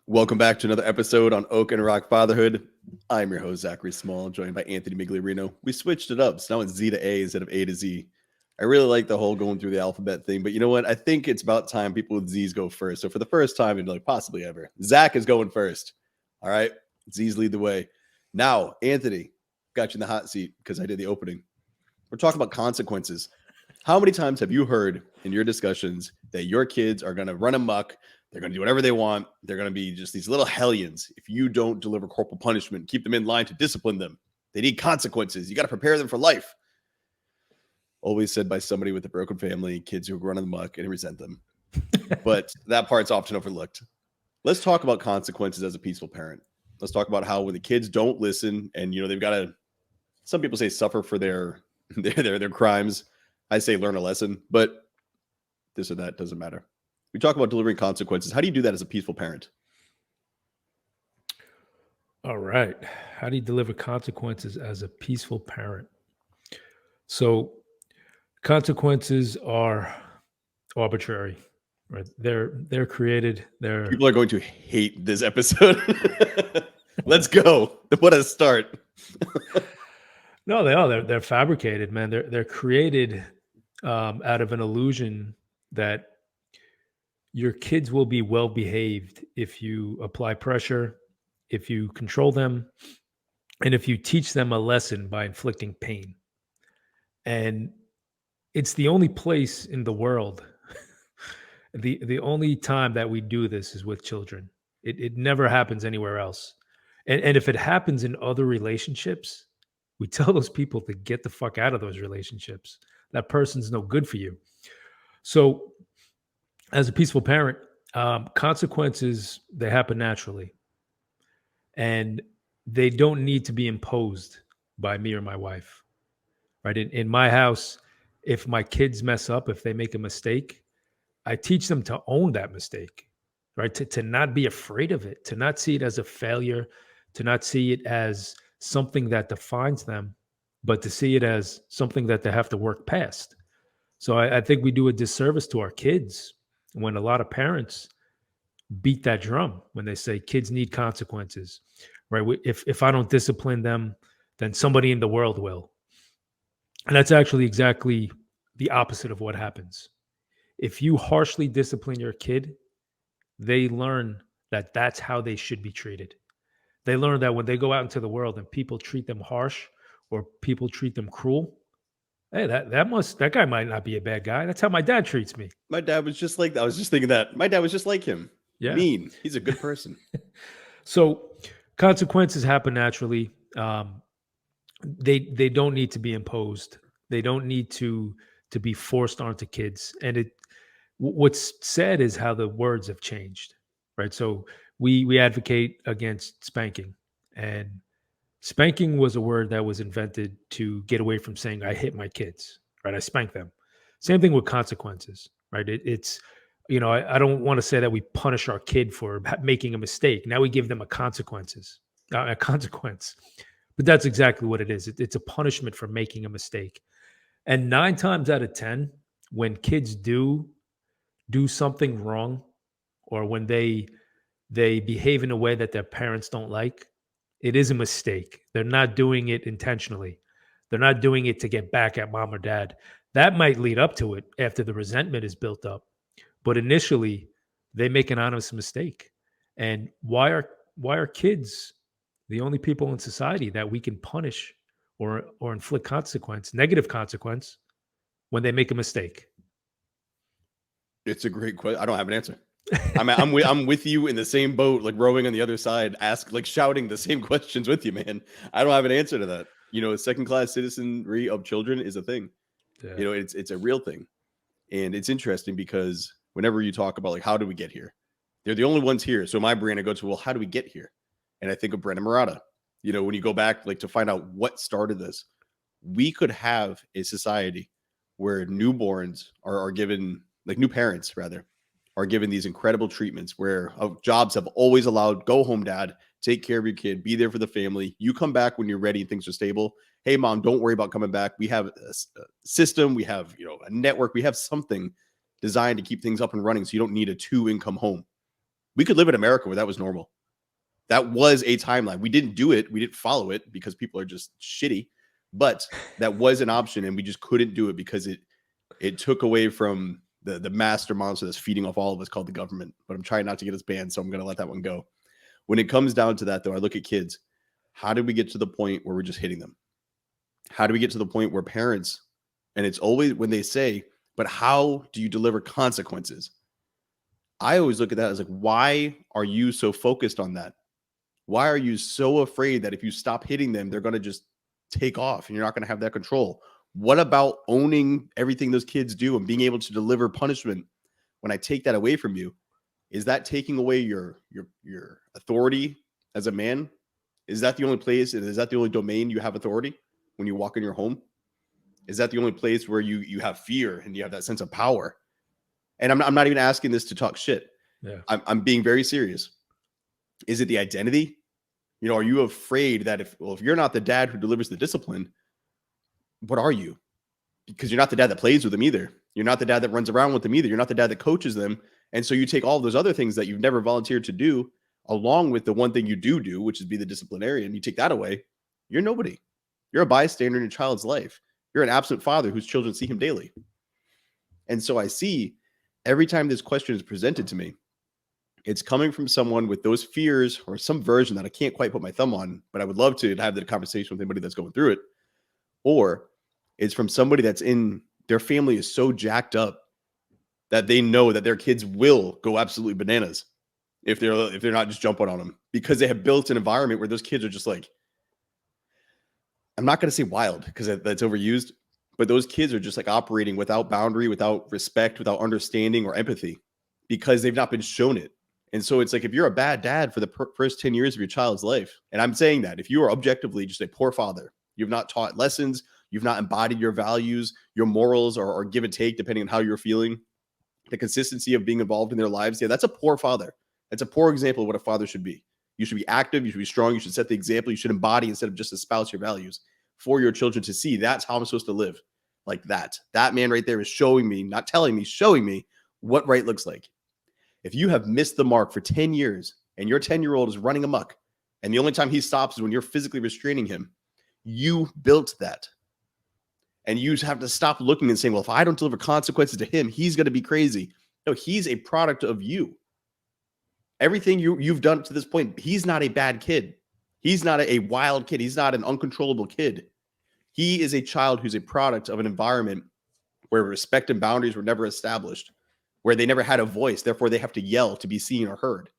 Welcome back to another episode on Oak and Rock Fatherhood. I'm your host, Zachary Small, joined by Anthony Migliorino. We switched it up, so now it's Z to A instead of A to Z. I really like the whole going through the alphabet thing, but you know what? I think it's about time people with Z's go first. So for the first time in like possibly ever, Zach is going first. All right, Z's lead the way. Now, Anthony, got you in the hot seat because I did the opening. We're talking about consequences. How many times have you heard in your discussions that your kids are going to run amok? They're going to do whatever they want. They're going to be just these little hellions. If you don't deliver corporal punishment, keep them in line to discipline them. They need consequences. You got to prepare them for life. Always said by somebody with a broken family, kids who run amok and resent them. But that part's often overlooked. Let's talk about consequences as a peaceful parent. Let's talk about how when the kids don't listen and, they've got to, some people say suffer for their crimes. I say learn a lesson, but this or that doesn't matter. We talk about delivering consequences. How do you do that as a peaceful parent? All right. How do you deliver consequences as a peaceful parent? So consequences are arbitrary, right? They're created. People are going to hate this episode. Let's go. What a start. No, they are. They're fabricated, man. They're created out of an illusion that your kids will be well behaved if you apply pressure, if you control them, and if you teach them a lesson by inflicting pain. And it's the only place in the world, the only time that we do this is with children. It never happens anywhere else. And if it happens in other relationships, we tell those people to get the fuck out of those relationships. That person's no good for you. So as a peaceful parent, consequences, they happen naturally. And they don't need to be imposed by me or my wife. Right? In my house, if my kids mess up, if they make a mistake, I teach them to own that mistake, right? To not be afraid of it, to not see it as a failure, to not see it as something that defines them, but to see it as something that they have to work past. So I think we do a disservice to our kids when a lot of parents beat that drum when they say kids need consequences, right? If I don't discipline them, then somebody in the world will. And that's actually exactly the opposite of what happens. If you harshly discipline your kid, they learn that that's how they should be treated. They learn that when they go out into the world and people treat them harsh or people treat them cruel, hey, that guy might not be a bad guy. That's how my dad treats me. My dad was just like that. I was just thinking that. My dad was just like him. Yeah. Mean. He's a good person. So consequences happen naturally. They don't need to be imposed. They don't need to be forced onto kids. And what's said is how the words have changed, right? So we advocate against spanking, and spanking was a word that was invented to get away from saying I hit my kids, right? I spank them. Same thing with consequences, right? It's I don't want to say that we punish our kid for making a mistake. Now we give them a consequence, but that's exactly what it is. It's a punishment for making a mistake. And 9 times out of 10, when kids do something wrong, or when they behave in a way that their parents don't like, it is a mistake. They're not doing it intentionally. They're not doing it to get back at mom or dad. That might lead up to it after the resentment is built up. But initially, they make an honest mistake. And why are kids the only people in society that we can punish or inflict negative consequence, when they make a mistake? It's a great question. I don't have an answer. I'm with you in the same boat, like rowing on the other side, shouting the same questions with you, man. I don't have an answer to that. Second-class citizenry of children is a thing. Yeah. It's a real thing. And it's interesting because whenever you talk about like, how do we get here? They're the only ones here. So my brain, I go to, well, how do we get here? And I think of Brendan Murata. When you go back, like to find out what started this, we could have a society where newborns are given, like new parents rather, are given these incredible treatments where jobs have always allowed, go home, dad, take care of your kid, be there for the family. You come back when you're ready and things are stable. Hey, mom, don't worry about coming back. We have a system. We have, a network. We have something designed to keep things up and running so you don't need a 2-income home. We could live in America where that was normal. That was a timeline. We didn't do it. We didn't follow it because people are just shitty. But that was an option, and we just couldn't do it because it took away from the master monster that's feeding off all of us called the government. But I'm trying not to get us banned, so I'm going to let that one go. When it comes down to that, though, I look at kids. How did we get to the point where we're just hitting them? How do we get to the point where parents, and it's always when they say, but how do you deliver consequences? I always look at that as like, why are you so focused on that? Why are you so afraid that if you stop hitting them, they're going to just take off and you're not going to have that control? What about owning everything those kids do and being able to deliver punishment? When I take that away from you, is that taking away your authority as a man? Is that the only place, and is that the only domain you have authority when you walk in your home? Is that the only place where you have fear and you have that sense of power? And I'm not even asking this to talk shit. Yeah. I'm being very serious. Is it the identity? Are you afraid that if you're not the dad who delivers the discipline, what are you? Because you're not the dad that plays with them either. You're not the dad that runs around with them either. You're not the dad that coaches them. And so you take all those other things that you've never volunteered to do, along with the one thing you do, which is be the disciplinarian. You take that away, you're nobody. You're a bystander in your child's life. You're an absent father whose children see him daily. And so I see every time this question is presented to me, it's coming from someone with those fears or some version that I can't quite put my thumb on, but I would love to have that conversation with anybody that's going through it. Or it's from somebody that's in their family is so jacked up that they know that their kids will go absolutely bananas if they're not just jumping on them, because they have built an environment where those kids are just like, I'm not going to say wild because that's overused, but those kids are just like operating without boundary, without respect, without understanding or empathy, because they've not been shown it. And so it's like, if you're a bad dad for the first 10 years of your child's life, and I'm saying that if you are objectively just a poor father, you've not taught lessons, you've not embodied your values, your morals or give and take, depending on how you're feeling, the consistency of being involved in their lives. Yeah, that's a poor father. That's a poor example of what a father should be. You should be active. You should be strong. You should set the example. You should embody instead of just espouse your values for your children to see. That's how I'm supposed to live, like that. That man right there is showing me, not telling me, showing me what right looks like. If you have missed the mark for 10 years and your 10-year-old is running amok, and the only time he stops is when you're physically restraining him, you built that. And you have to stop looking and saying, well, if I don't deliver consequences to him, he's going to be crazy. No, he's a product of you. Everything you've done to this point, he's not a bad kid. He's not a wild kid. He's not an uncontrollable kid. He is a child who's a product of an environment where respect and boundaries were never established, where they never had a voice. Therefore, they have to yell to be seen or heard.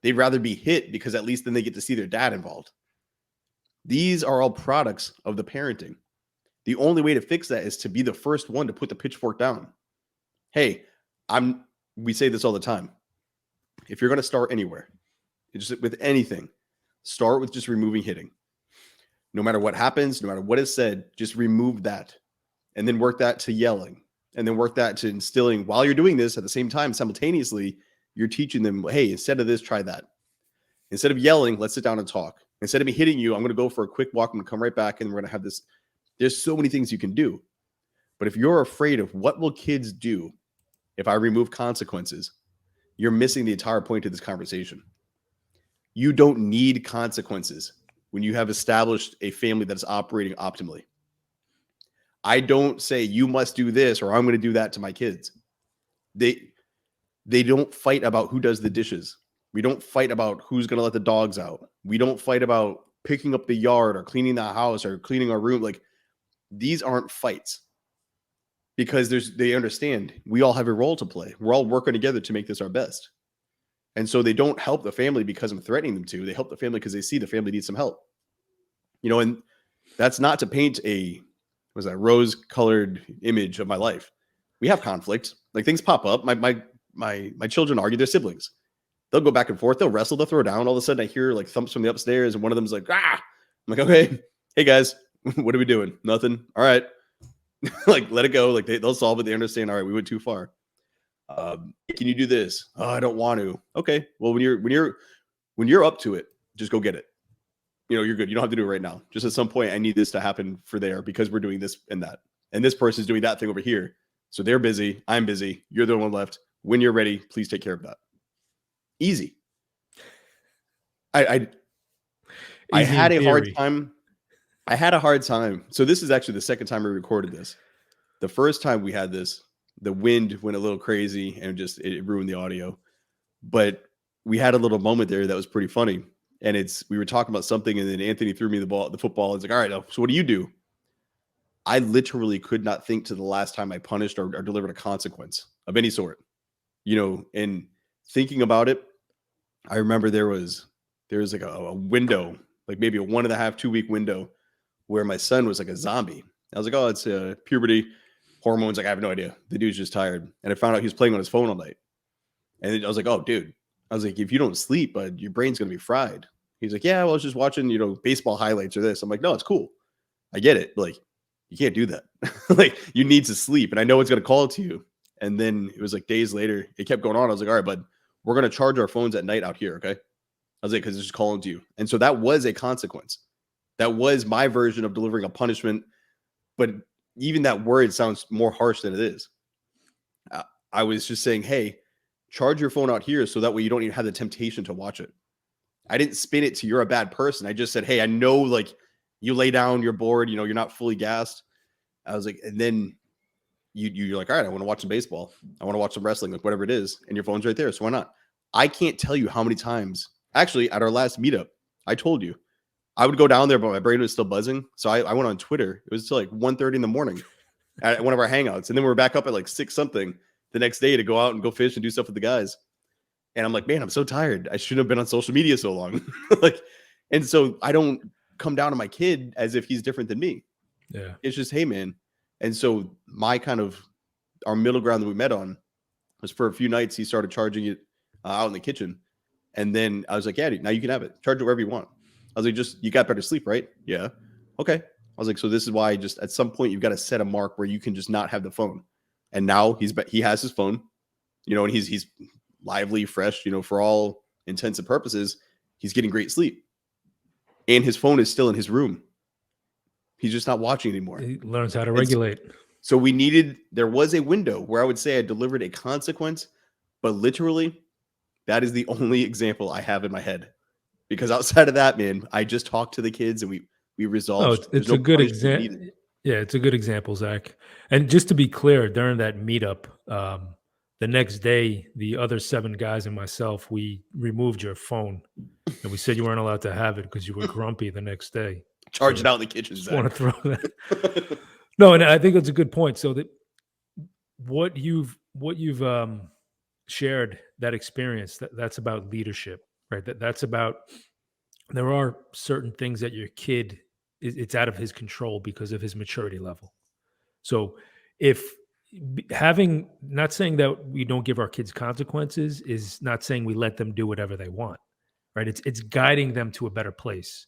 They'd rather be hit because at least then they get to see their dad involved. These are all products of the parenting. The only way to fix that is to be the first one to put the pitchfork down. Hey, we say this all the time. If you're going to start anywhere, just with anything, start with just removing hitting. No matter what happens, no matter what is said, just remove that. And then work that to yelling. And then work that to instilling, while you're doing this at the same time, simultaneously, you're teaching them, hey, instead of this, try that. Instead of yelling, let's sit down and talk. Instead of me hitting you, I'm going to go for a quick walk. I'm going to come right back and we're going to have this. There's so many things you can do. But if you're afraid of what will kids do if I remove consequences, you're missing the entire point of this conversation. You don't need consequences when you have established a family that is operating optimally. I don't say you must do this or I'm going to do that to my kids. They don't fight about who does the dishes. We don't fight about who's going to let the dogs out. We don't fight about picking up the yard or cleaning the house or cleaning our room. Like, these aren't fights, because they understand we all have a role to play. We're all working together to make this our best. And so they don't help the family because I'm threatening them to. They help the family because they see the family needs some help. And that's not to paint a rose-colored image of my life. We have conflict. Like, things pop up. My children argue, their siblings. They'll go back and forth. They'll wrestle. They'll throw down. All of a sudden, I hear like thumps from the upstairs, and one of them's like, ah. I'm like, okay, hey guys, what are we doing? Nothing. All right. Like, let it go. Like, they'll solve it. They understand. All right, we went too far. Can you do this? Oh, I don't want to. Okay. Well, when you're up to it, just go get it. You're good. You don't have to do it right now. Just at some point, I need this to happen for there because we're doing this and that. And this person's doing that thing over here. So they're busy. I'm busy. You're the one left. When you're ready, please take care of that. Easy. I Easy had in a hard theory. time. I had a hard time. So this is actually the second time we recorded this. The first time we had this, the wind went a little crazy and just it ruined the audio. But we had a little moment there that was pretty funny. And we were talking about something, and then Anthony threw me the football. It's like, all right, so what do you do? I literally could not think to the last time I punished or delivered a consequence of any sort. And thinking about it, I remember there was like a window, like maybe a 1.5, 2 week window where my son was like a zombie. I was like, oh, it's puberty, hormones. Like, I have no idea. The dude's just tired. And I found out he was playing on his phone all night. And then I was like, oh, dude. I was like, if you don't sleep, your brain's going to be fried. He's like, yeah, well, I was just watching, baseball highlights or this. I'm like, no, it's cool. I get it. But, like, you can't do that. Like, you need to sleep. And I know it's going to call it to you. And then it was like days later, it kept going on. I was like, all right, bud, we're going to charge our phones at night out here. Okay. I was like, because it's just calling to you. And so that was a consequence. That was my version of delivering a punishment. But even that word sounds more harsh than it is. I was just saying, hey, charge your phone out here so that way you don't even have the temptation to watch it. I didn't spin it to you're a bad person. I just said, hey, I know, like, you lay down, you're bored, you're not fully gassed. I was like, and then you're like, all right, I want to watch some baseball. I want to watch some wrestling, like whatever it is. And your phone's right there. So why not? I can't tell you how many times, actually, at our last meetup, I told you I would go down there, but my brain was still buzzing. So I went on Twitter. It was till like 1:30 in the morning at one of our hangouts. And then we were back up at like 6 something the next day to go out and go fish and do stuff with the guys. And I'm like, man, I'm so tired. I shouldn't have been on social media so long. Like, and so I don't come down to my kid as if he's different than me. Yeah. It's just, hey, man. And so our middle ground that we met on was for a few nights, he started charging it out in the kitchen. And then I was like, yeah, dude, now you can have it. Charge it wherever you want. I was like, you got better sleep, right? Yeah. Okay. I was like, so this is why just at some point you've got to set a mark where you can just not have the phone. And now he has his phone, and he's lively, fresh, for all intents and purposes. He's getting great sleep. And his phone is still in his room. He's just not watching anymore. He learns how to regulate. So there was a window where I would say I delivered a consequence, but literally that is the only example I have in my head. Because outside of that, man, I just talked to the kids and we resolved. Oh, it's a good example. Yeah, it's a good example, Zach. And just to be clear, during that meetup, the next day, the other 7 guys and myself, we removed your phone, and we said you weren't allowed to have it because you were grumpy the next day. Charge it out in the kitchen. Just want to throw that. No, and I think that's a good point. So that what you've shared, that experience, that's about leadership, right? That's about, there are certain things that your kid it's out of his control because of his maturity level. So if not saying that we don't give our kids consequences, is not saying we let them do whatever they want, right? It's guiding them to a better place.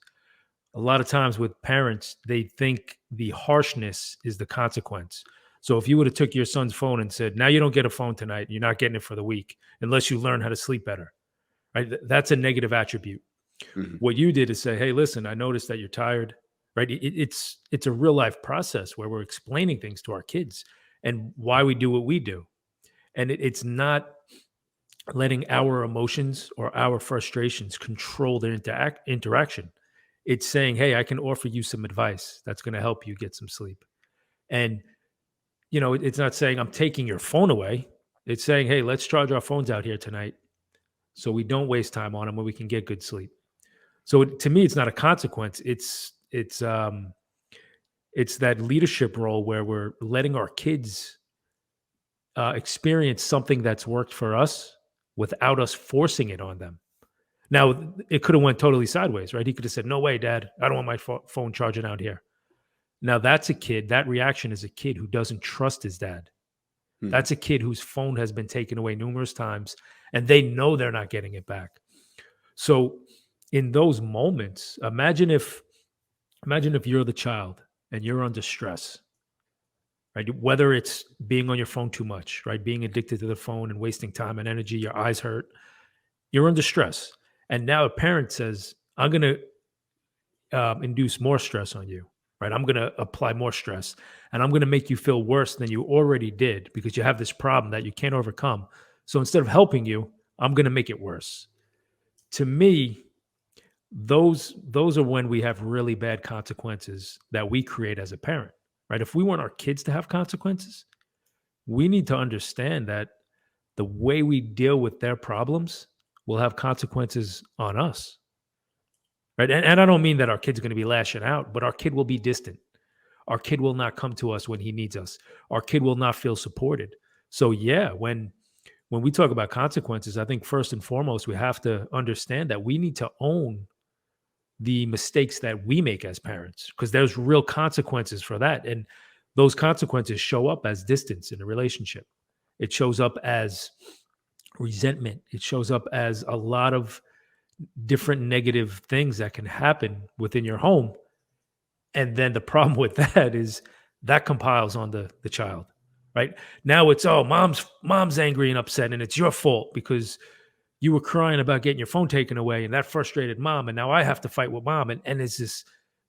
A lot of times with parents, they think the harshness is the consequence. So if you would have took your son's phone and said, now you don't get a phone tonight, you're not getting it for the week unless you learn how to sleep better, right? That's a negative attribute. Mm-hmm. What you did is say, hey, listen, I noticed that you're tired, right? It's a real life process where we're explaining things to our kids and why we do what we do. And it's not letting our emotions or our frustrations control their interaction. It's saying, hey, I can offer you some advice that's going to help you get some sleep. And, it's not saying I'm taking your phone away. It's saying, hey, let's charge our phones out here tonight so we don't waste time on them when we can get good sleep. So to me, it's not a consequence. It's that leadership role where we're letting our kids experience something that's worked for us without us forcing it on them. Now, it could have went totally sideways, right? He could have said, no way, Dad, I don't want my phone charging out here. Now, that's a kid. That reaction is a kid who doesn't trust his dad. That's a kid whose phone has been taken away numerous times, and they know they're not getting it back. So in those moments, imagine if you're the child and you're under stress, right? Whether it's being on your phone too much, right? Being addicted to the phone and wasting time and energy, your eyes hurt, you're under stress. And now a parent says, I'm going to induce more stress on you, right? I'm going to apply more stress and I'm going to make you feel worse than you already did because you have this problem that you can't overcome. So instead of helping you, I'm going to make it worse. To me, those are when we have really bad consequences that we create as a parent, right? If we want our kids to have consequences, we need to understand that the way we deal with their problems will have consequences on us, right? And I don't mean that our kid's going to be lashing out, but our kid will be distant. Our kid will not come to us when he needs us. Our kid will not feel supported. So yeah, when we talk about consequences, I think first and foremost we have to understand that we need to own the mistakes that we make as parents, because there's real consequences for that, and those consequences show up as distance in a relationship. It shows up as resentment. It shows up as a lot of different negative things that can happen within your home. And then the problem with that is that compiles on the child, right? Now it's, oh, mom's angry and upset, and it's your fault because you were crying about getting your phone taken away, and that frustrated mom, and now I have to fight with mom, and it's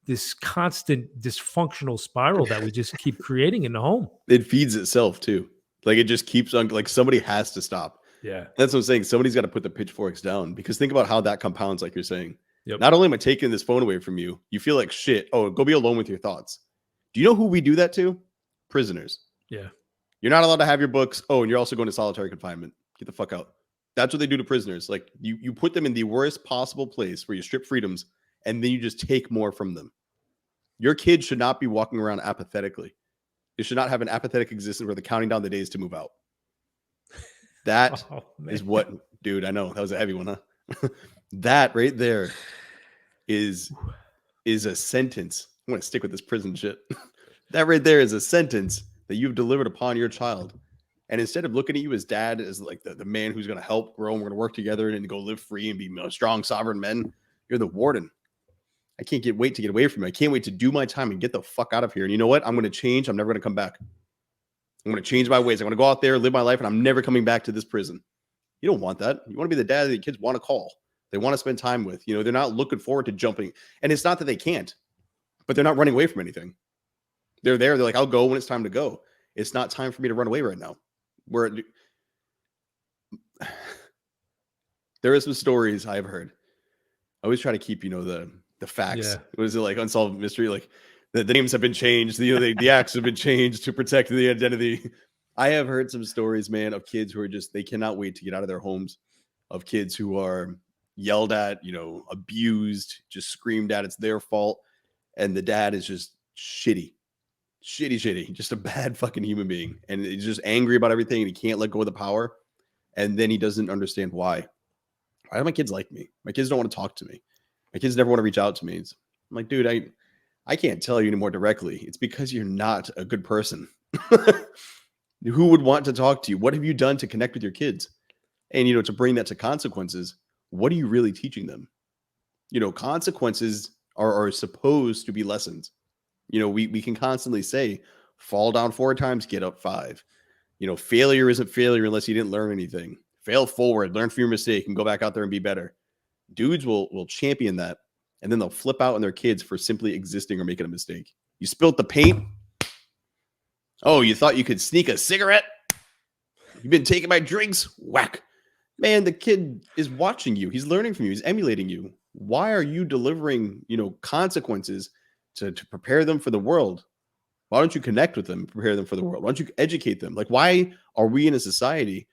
this constant dysfunctional spiral that we just keep creating in the home. It feeds itself too. Like it just keeps on. Like somebody has to stop. Yeah. That's what I'm saying. Somebody's got to put the pitchforks down, because think about how that compounds, like you're saying. Yep. Not only am I taking this phone away from you, you feel like shit. Oh, go be alone with your thoughts. Do you know who we do that to? Prisoners. Yeah. You're not allowed to have your books. Oh, and you're also going to solitary confinement. Get the fuck out. That's what they do to prisoners. Like you put them in the worst possible place where you strip freedoms, and then you just take more from them. Your kids should not be walking around apathetically. They should not have an apathetic existence where they're counting down the days to move out. That is what, dude, I know that was a heavy one, huh? That right there is a sentence. I want to stick with this prison shit. That right there is a sentence that you've delivered upon your child. And instead of looking at you as dad, as like the man who's going to help grow and we're going to work together and go live free and be strong, sovereign men, you're the warden. I can't wait to get away from you. I can't wait to do my time and get the fuck out of here. And you know what? I'm going to change. I'm never going to come back. I'm going to change my ways. I'm going to go out there, live my life, and I'm never coming back to this prison. You don't want that. You want to be the dad that the kids want to call. They want to spend time with. You know, they're not looking forward to jumping. And it's not that they can't, but they're not running away from anything. They're there. They're like, I'll go when it's time to go. It's not time for me to run away right now. There are some stories I've heard. I always try to keep, the facts. Yeah. What is it, like unsolved mystery? Like the names have been changed. The acts have been changed to protect the identity. I have heard some stories, man, of kids who are they cannot wait to get out of their homes, of kids who are yelled at, abused, just screamed at. It's their fault. And the dad is just shitty, just a bad fucking human being. And he's just angry about everything and he can't let go of the power. And then he doesn't understand why. Why do my kids like me? My kids don't want to talk to me. My kids never want to reach out to me. I'm like, dude, I can't tell you any more directly. It's because you're not a good person. Who would want to talk to you? What have you done to connect with your kids? And, to bring that to consequences, what are you really teaching them? Consequences are supposed to be lessons. We can constantly say, fall down 4 times, get up 5. Failure isn't failure unless you didn't learn anything. Fail forward, learn from your mistake, and go back out there and be better. Dudes will champion that, and then they'll flip out on their kids for simply existing or making a mistake. You spilt the paint. Oh, you thought you could sneak a cigarette? You've been taking my drinks? Whack. Man, the kid is watching you. He's learning from you. He's emulating you. Why are you delivering, consequences to prepare them for the world? Why don't you connect with them, prepare them for the world? Why don't you educate them? Like, why are we in a society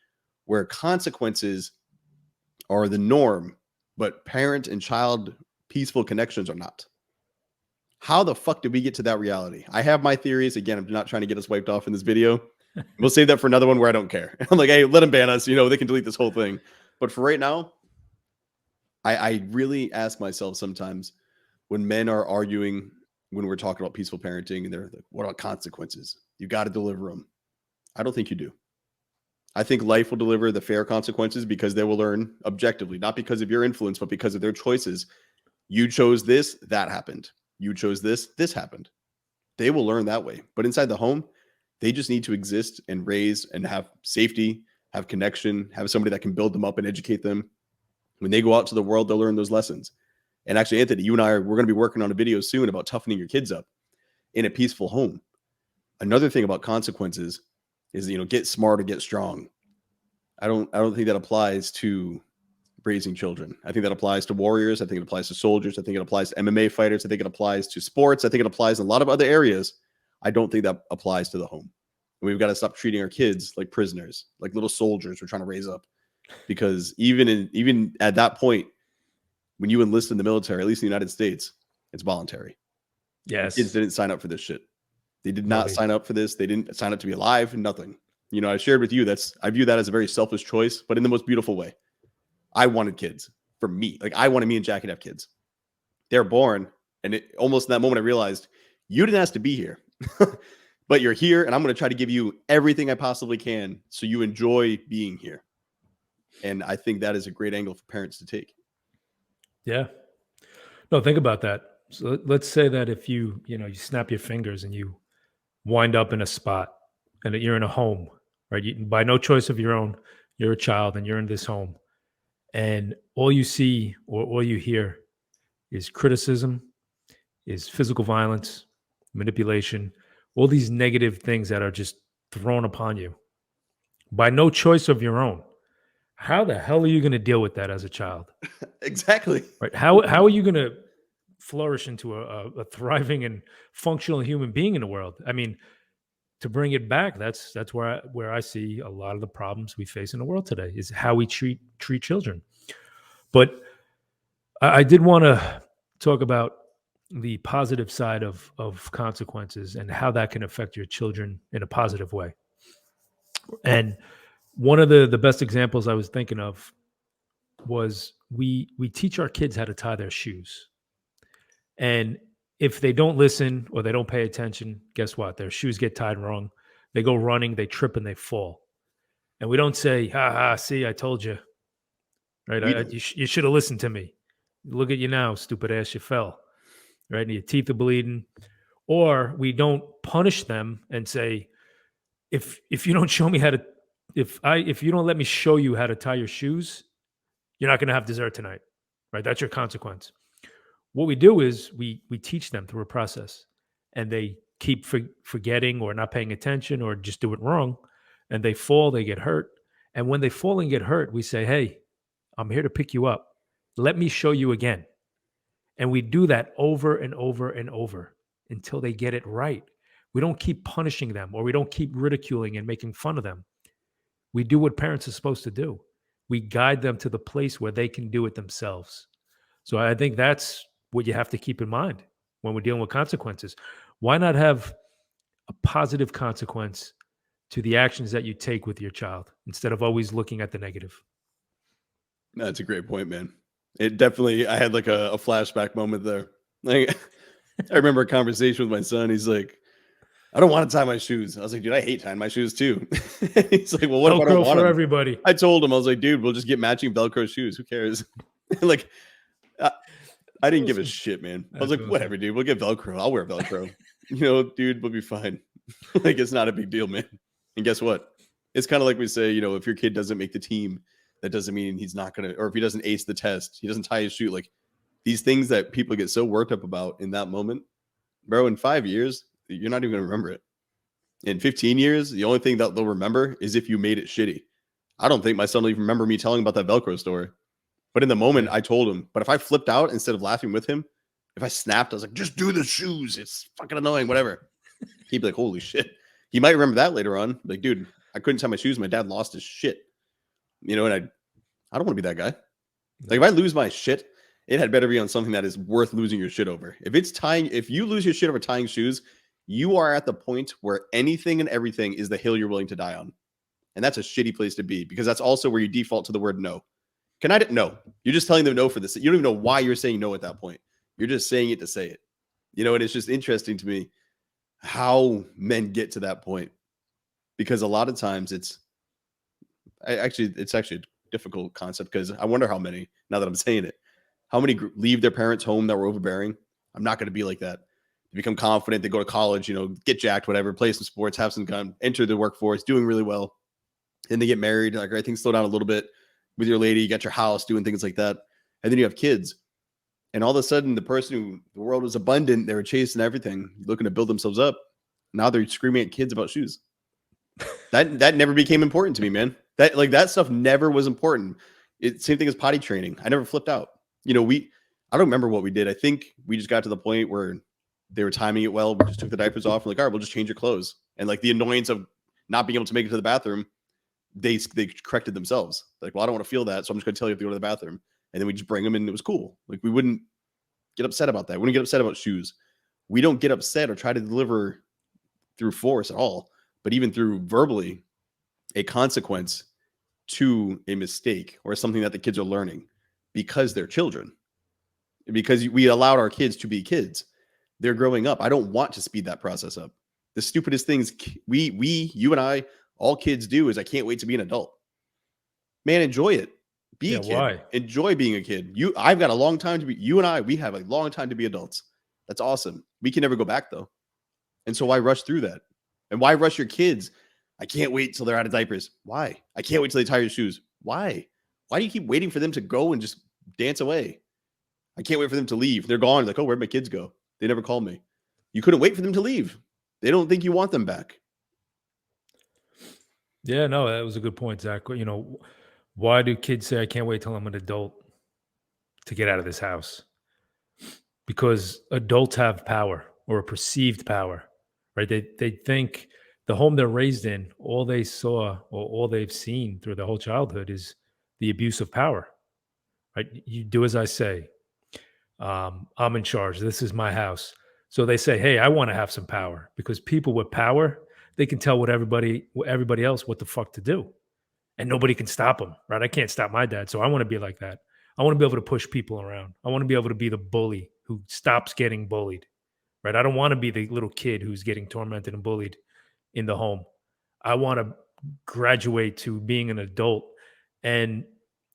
where consequences are the norm, but parent and child peaceful connections are not? How the fuck did we get to that reality? I have my theories. Again, I'm not trying to get us wiped off in this video. We'll save that for another one where I don't care. I'm like, hey, let them ban us. They can delete this whole thing. But for right now, I really ask myself sometimes when men are arguing, when we're talking about peaceful parenting, and they're like, what about consequences? You got to deliver them. I don't think you do. I think life will deliver the fair consequences because they will learn objectively, not because of your influence, but because of their choices. You chose this, that happened. You chose this happened. They will learn that way. But inside the home, they just need to exist and raise and have safety, have connection, have somebody that can build them up and educate them. When they go out to the world, they'll learn those lessons. And actually, Anthony, you and we're going to be working on a video soon about toughening your kids up in a peaceful home. Another thing about consequences is, get smart or get strong. I don't think that applies to raising children. I think that applies to warriors. I think it applies to soldiers. I think it applies to MMA fighters. I think it applies to sports. I think it applies in a lot of other areas. I don't think that applies to the home. And we've got to stop treating our kids like prisoners, like little soldiers we're trying to raise up. Because even at that point, when you enlist in the military, at least in the United States, it's voluntary. Yes. Kids didn't sign up for this shit. They did No, not sign up for this. They didn't sign up to be alive. Nothing. You know, I shared with you I view that as a very selfish choice, but in the most beautiful way. I wanted kids for me. Like I wanted me and Jackie to have kids. They're born, and almost in that moment I realized you didn't ask to be here, but you're here, and I'm going to try to give you everything I possibly can so you enjoy being here. And I think that is a great angle for parents to take. Yeah. No, think about that. So let's say that if you snap your fingers and you wind up in a spot and that you're in a home, right? By no choice of your own, you're a child and you're in this home, and all you see or all you hear is criticism, is physical violence, manipulation, all these negative things that are just thrown upon you by no choice of your own. How the hell are you going to deal with that as a child? Exactly. Right? How are you going to flourish into a thriving and functional human being in the world? I mean, to bring it back, that's where I see a lot of the problems we face in the world today is how we treat children. But I did want to talk about the positive side of consequences and how that can affect your children in a positive way. And one of the best examples I was thinking of was we teach our kids how to tie their shoes. And if they don't listen or they don't pay attention, guess what? Their shoes get tied wrong. They go running, they trip and they fall. And we don't say, "Ha ha, see, I told you." Right? We do. You should have listened to me. Look at you now, stupid ass, you fell. Right? And your teeth are bleeding. Or we don't punish them and say, if you don't show me how to if you don't let me show you how to tie your shoes, you're not going to have dessert tonight. Right? That's your consequence. What we do is we teach them through a process, and they keep forgetting or not paying attention or just do it wrong, and they fall, they get hurt. And when they fall and get hurt, we say, "Hey, I'm here to pick you up. Let me show you again." And we do that over and over and over until they get it right. We don't keep punishing them or we don't keep ridiculing and making fun of them. We do what parents are supposed to do. We guide them to the place where they can do it themselves. So I think that's what you have to keep in mind when we're dealing with consequences. Why not have a positive consequence to the actions that you take with your child instead of always looking at the negative? That's a great point, man. It definitely, I had like a flashback moment there. Like, I remember a conversation with my son. He's like, "I don't want to tie my shoes." I was like, "Dude, I hate tying my shoes too." He's like, "Well, what if I don't Velcro want for them?" everybody. I told him, I was like, "Dude, we'll just get matching Velcro shoes. Who cares?" Like, I didn't give a Awesome. shit, man. I was That's like, awesome. "Whatever, dude. We'll get Velcro. I'll wear Velcro." Dude, we'll be fine. Like, it's not a big deal, man. And guess what? It's kind of like we say, if your kid doesn't make the team, that doesn't mean he's not gonna, or if he doesn't ace the test, he doesn't tie his shoe. Like these things that people get so worked up about in that moment, bro. In 5 years, you're not even gonna remember it. In 15 years, the only thing that they'll remember is if you made it shitty. I don't think my son will even remember me telling about that Velcro story. But in the moment, Yeah. I told him. But if I flipped out instead of laughing with him, if I snapped, I was like, "Just do the shoes. It's fucking annoying, whatever." He'd be like, "Holy shit." He might remember that later on. Like, "Dude, I couldn't tie my shoes. My dad lost his shit." And I don't want to be that guy. Like, if I lose my shit, it had better be on something that is worth losing your shit over. If you lose your shit over tying shoes, you are at the point where anything and everything is the hill you're willing to die on. And that's a shitty place to be because that's also where you default to the word no. No. You're just telling them no for this. You don't even know why you're saying no at that point. You're just saying it to say it. And it's just interesting to me how men get to that point because a lot of times it's actually a difficult concept because I wonder how many, now that I'm saying it, how many leave their parents' home that were overbearing. I'm not going to be like that. They become confident. They go to college, get jacked, whatever, play some sports, have some gun, enter the workforce, doing really well. Then they get married. Like, I think slow down a little bit with your lady. You got your house, doing things like that. And then you have kids. And all of a sudden, the world was abundant. They were chasing everything, looking to build themselves up. Now they're screaming at kids about shoes. That never became important to me, man. That stuff never was important. Same thing as potty training. I never flipped out. I don't remember what we did. I think we just got to the point where they were timing it well. We just took the diapers off. We're like, all right, we'll just change your clothes. And like the annoyance of not being able to make it to the bathroom, they corrected themselves. Like, well, I don't want to feel that, so I'm just going to tell you to go to the bathroom. And then we just bring them in, and it was cool. Like, we wouldn't get upset about that. We wouldn't get upset about shoes. We don't get upset or try to deliver through force at all, but even through verbally, a consequence to a mistake or something that the kids are learning because they're children. Because we allowed our kids to be kids. They're growing up. I don't want to speed that process up. The stupidest things you and I, all kids do is I can't wait to be an adult. Man, enjoy it. Be a kid. Why? Enjoy being a kid. I've got a long time to be. You and I, we have a long time to be adults. That's awesome. We can never go back though. And so why rush through that? And why rush your kids? I can't wait till they're out of diapers. Why? I can't wait till they tie your shoes. Why? Why do you keep waiting for them to go and just dance away? I can't wait for them to leave. They're gone. Like, oh, where'd my kids go? They never called me. You couldn't wait for them to leave. They don't think you want them back. Yeah, no, that was a good point, Zach. Why do kids say, I can't wait till I'm an adult to get out of this house? Because adults have power or a perceived power, right? They think the home they're raised in, all they saw or all they've seen through their whole childhood is the abuse of power, right? You do as I say. I'm in charge. This is my house. So they say, hey, I want to have some power, because people with power, they can tell everybody else what the fuck to do, and nobody can stop them, right? I can't stop my dad. So I want to be like that. I want to be able to push people around. I want to be able to be the bully who stops getting bullied, right? I don't want to be the little kid who's getting tormented and bullied in the home. I want to graduate to being an adult. And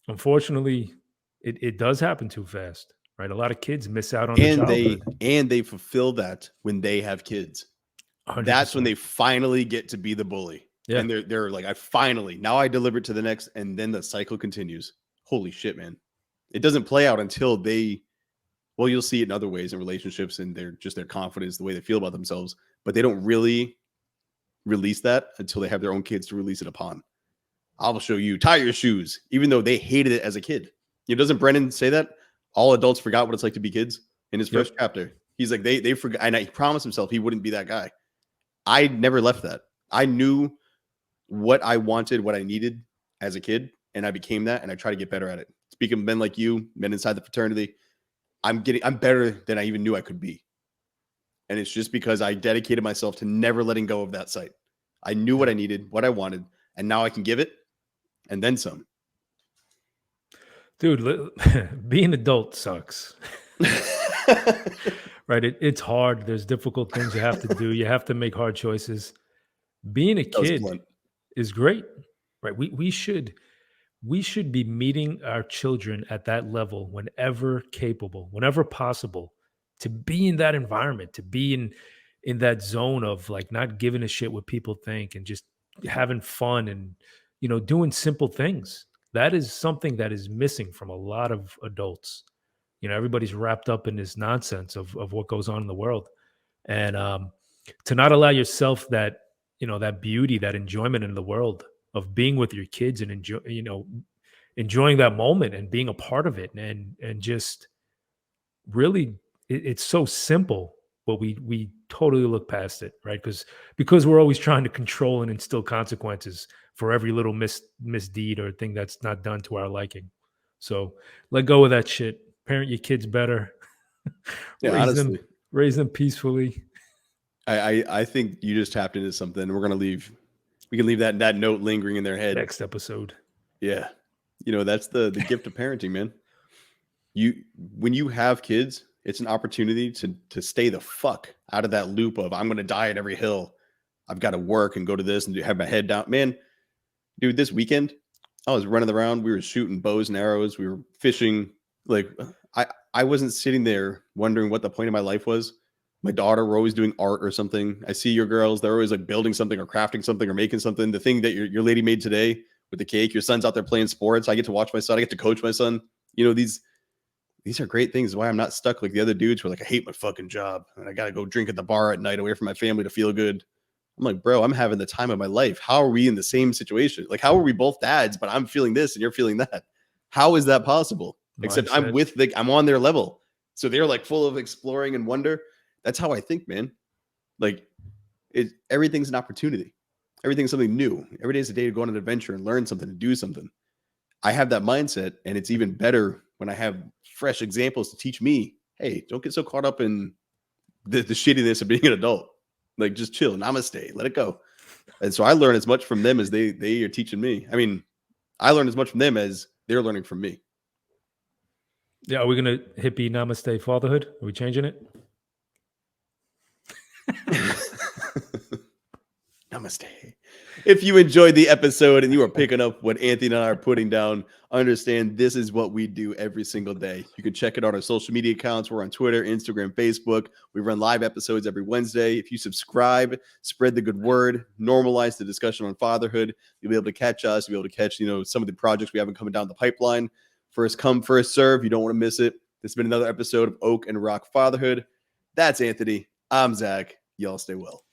unfortunately, it does happen too fast, right? A lot of kids miss out on the childhood. They fulfill that when they have kids. 100%. That's when they finally get to be the bully. Yeah. And they're like, now I deliver it to the next, and then the cycle continues. Holy shit, man. It doesn't play out until you'll see it in other ways in relationships, and their confidence, the way they feel about themselves, but they don't really release that until they have their own kids to release it upon. I'll show you, tie your shoes, even though they hated it as a kid. Doesn't Brennan say that all adults forgot what it's like to be kids in his first chapter? He's like, they forgot, and he promised himself he wouldn't be that guy. I never left that. I knew what I wanted, what I needed as a kid, and I became that, and I try to get better at it. Speaking of men like you, men inside the fraternity, I'm better than I even knew I could be. And it's just because I dedicated myself to never letting go of that sight. I knew what I needed, what I wanted, and now I can give it and then some. Dude, being an adult sucks. Right? It's hard. There's difficult things you have to do. You have to make hard choices. Being a kid is great, right? We should be meeting our children at that level whenever capable, whenever possible, to be in that environment, to be in that zone of like not giving a shit what people think and just having fun and doing simple things. That is something that is missing from a lot of adults. Everybody's wrapped up in this nonsense of what goes on in the world, and to not allow yourself that that beauty, that enjoyment in the world of being with your kids and enjoying that moment and being a part of it, and just really, it's so simple, but we totally look past it, right? Because we're always trying to control and instill consequences for every little misdeed or thing that's not done to our liking. So let go of that shit. Parent your kids better. Yeah, honestly, raise them peacefully. I think you just tapped into something. We can leave that note lingering in their head. Next episode. Yeah. That's the gift of parenting, man. When you have kids, it's an opportunity to stay the fuck out of that loop of I'm going to die at every hill. I've got to work and go to this and have my head down. Man, dude, this weekend I was running around. We were shooting bows and arrows. We were fishing. Like I wasn't sitting there wondering what the point of my life was. My daughter, we're always doing art or something. I see your girls, they're always like building something or crafting something or making something. The thing that your lady made today with the cake, your son's out there playing sports. I get to watch my son. I get to coach my son. These are great things. Why I'm not stuck like the other dudes who are like, I hate my fucking job and I got to go drink at the bar at night away from my family to feel good. I'm like, bro, I'm having the time of my life. How are we in the same situation? Like, how are we both dads, but I'm feeling this and you're feeling that? How is that possible? Except I'm Mindset. I'm on their level. So they're like full of exploring and wonder. That's how I think, man. Like, everything's an opportunity. Everything's something new. Every day is a day to go on an adventure and learn something and do something. I have that mindset, and it's even better when I have fresh examples to teach me, hey, don't get so caught up in the shittiness of being an adult. Like, just chill, namaste, let it go. And so I learn as much from them as they are teaching me. I mean, I learn as much from them as they're learning from me. Yeah, are we gonna hippie namaste fatherhood? Are we changing it? Namaste. If you enjoyed the episode and you are picking up what Anthony and I are putting down, understand this is what we do every single day. You can check it out on our social media accounts. We're on Twitter, Instagram, Facebook. We run live episodes every Wednesday. If you subscribe, spread the good word, normalize the discussion on fatherhood, you'll be able to catch us. You'll be able to catch, some of the projects we have coming down the pipeline. First come, first serve. You don't want to miss it. This has been another episode of Oak and Rock Fatherhood. That's Anthony. I'm Zach. Y'all stay well.